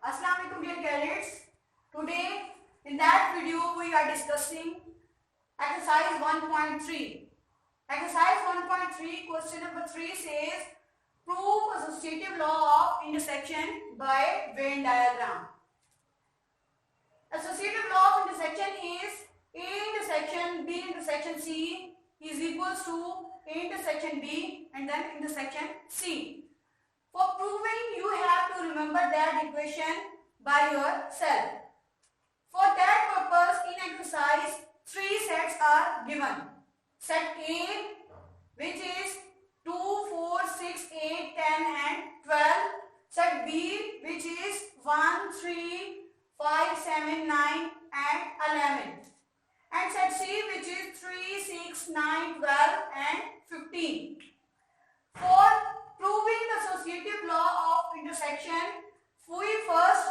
Assalamualaikum dear cadets. Today in that video we are discussing exercise 1.3. Exercise 1.3 question number 3 says prove associative law of intersection by Venn diagram. Associative law of intersection is A intersection B intersection C is equals to A intersection B and then intersection C. For proving, you have to remember that equation by yourself. For that purpose, in exercise, 3 sets are given. Set A, which is 2, 4, 6, 8, 10 and 12. Set B, which is 1, 3, 5, 7, 9 and 11. And set C, which is 3, 6, 9, 12 and 15. For proving the associative law of intersection, we first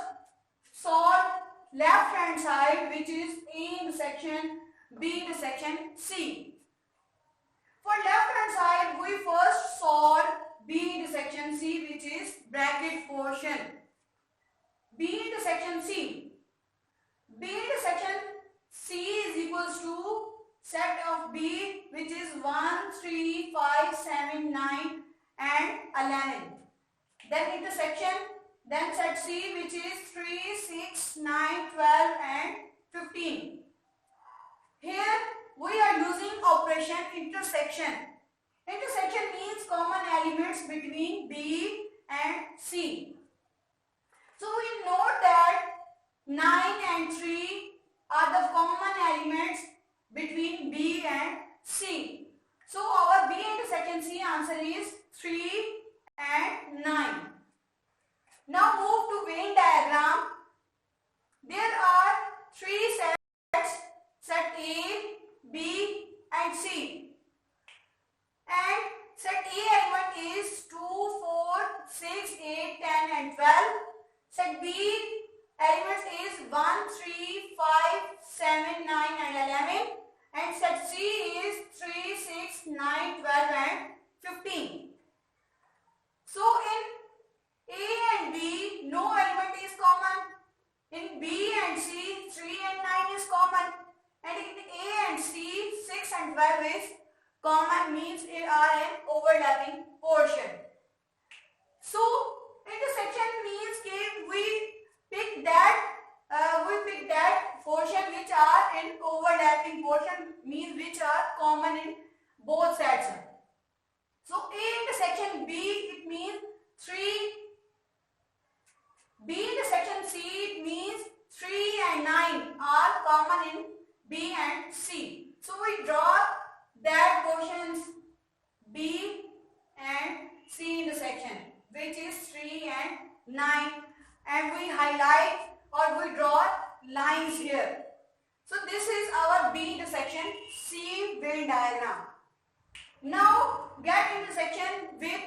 solve left hand side, which is A intersection B intersection C. For left hand side, we first solve B intersection C, which is bracket portion. B intersection C. B intersection C is equals to set of B, which is 1, 3, 5, 7, 9 and 11. Then intersection, then set C, which is 3, 6, 9, 12 and 15. Here we are using operation intersection. Intersection means common elements between B and C. So we note that 9 and 3 are the common elements between B and C. So our B intersection C answer is 3 and 9. Now move to Venn diagram. There are 3 sets, set A, B and C. And set A element is 2, 4, 6, 8, 10 and 12. Set B element is 1, 3, 5, 7, 9 and 11. And set C is 3, 6, 9, 12 and 15. So in A and B, no element is common. In B and C, 3 and 9 is common. And in A and C, 6 and 12 is common, means they are an overlapping portion. So intersection means we pick that portion which are in overlapping portion, means which are common in both sets. So A intersection B, it means 3. B intersection C, it means 3 and 9 are common in B and C. So we draw that portions B and C intersection, which is 3 and 9, and we highlight or we draw lines here. So this is our B intersection C Venn diagram. Now get intersection with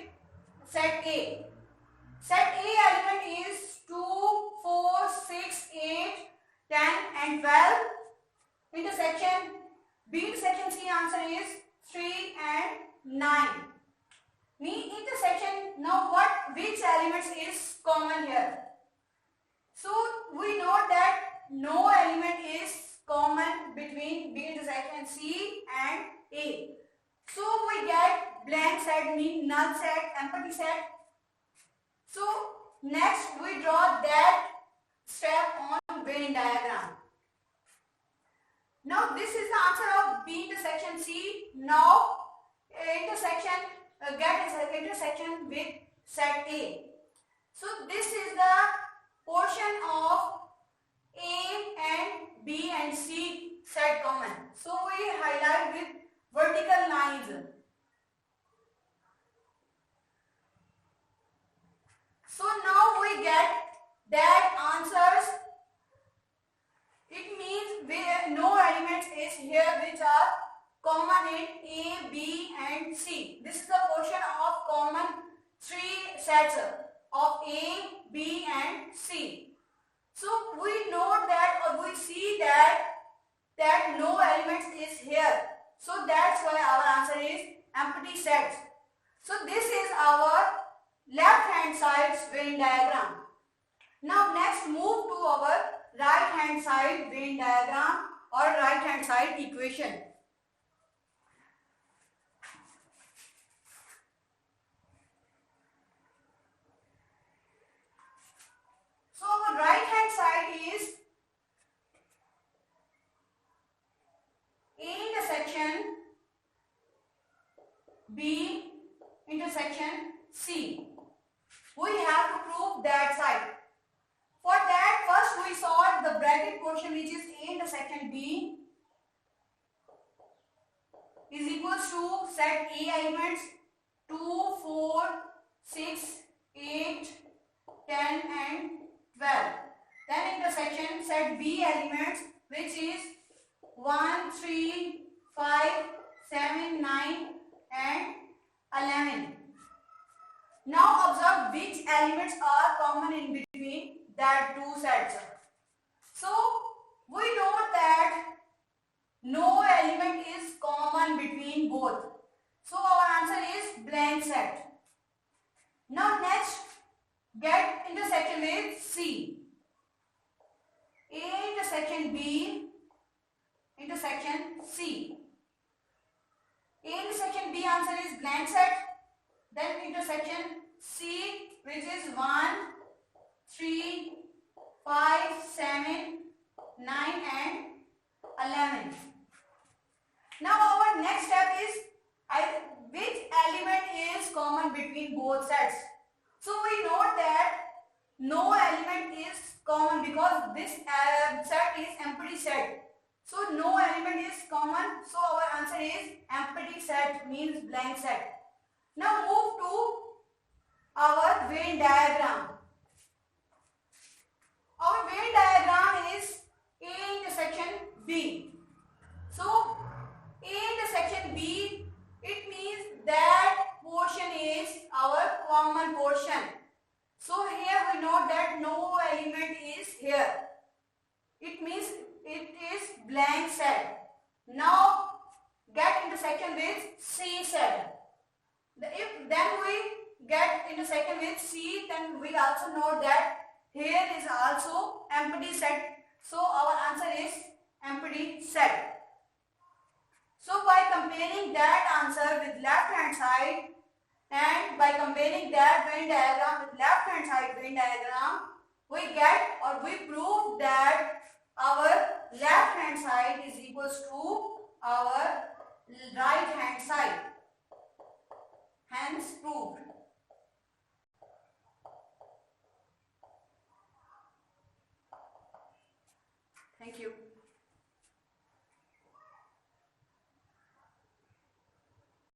set A. Set A element is 2, 4, 6, 8, 10 and 12. Intersection B intersection C answer is 3 and 9. Intersection, now which elements is common here? So we know that no element is common between B intersection C and A. So we get blank set, mean null set, empty set. So next we draw that step on Venn diagram. Now this is the answer of B intersection C. Now get intersection with set A. So this is the portion of A and B and C set common. So we highlight with vertical lines. So now we get that answers. It means where no elements is here which are common in A, B and C. This is the portion of common 3 sets of A, B and C. So we note that, or we see that no elements is here. So that's why our answer is empty sets. So this is our left hand side's Venn diagram. Now next move to our right hand side Venn diagram or right hand side equation. So our right hand side is A intersection B intersection C. We have to prove that side. For that, first we solve the bracket portion, which is A intersection B is equals to set A elements 2, 4, 6, 8, 10 and 12. Then intersection set B elements, which is 1, 3, 5, 7, 9 and 11. Now observe which elements are common in between that two sets. So we know that no element is common between both. So our answer is blank set. Now next, get intersection with C. A intersection B intersection C. A intersection B answer is blank set. Then intersection C, which is 1, 3, 5, 7, 9 and 11. Now our next step is which element is common between both sets. So we note that no element is common because this set is empty set. So no element is common. So our answer is empty set, means blank set. Now move to our Venn diagram. Our Venn diagram is A intersection B. So A intersection B, it means that portion is our common portion. So here we know that no element is here. It means it is blank set. Now get intersection with C set. If then we get intersection with C, then we also know that here is also empty set. So our answer is empty set. So by comparing that answer with left hand side and by comparing that Venn diagram with left hand side Venn diagram, we get or we prove that our left hand side is equals to our right hand side. Hence proved. Thank you.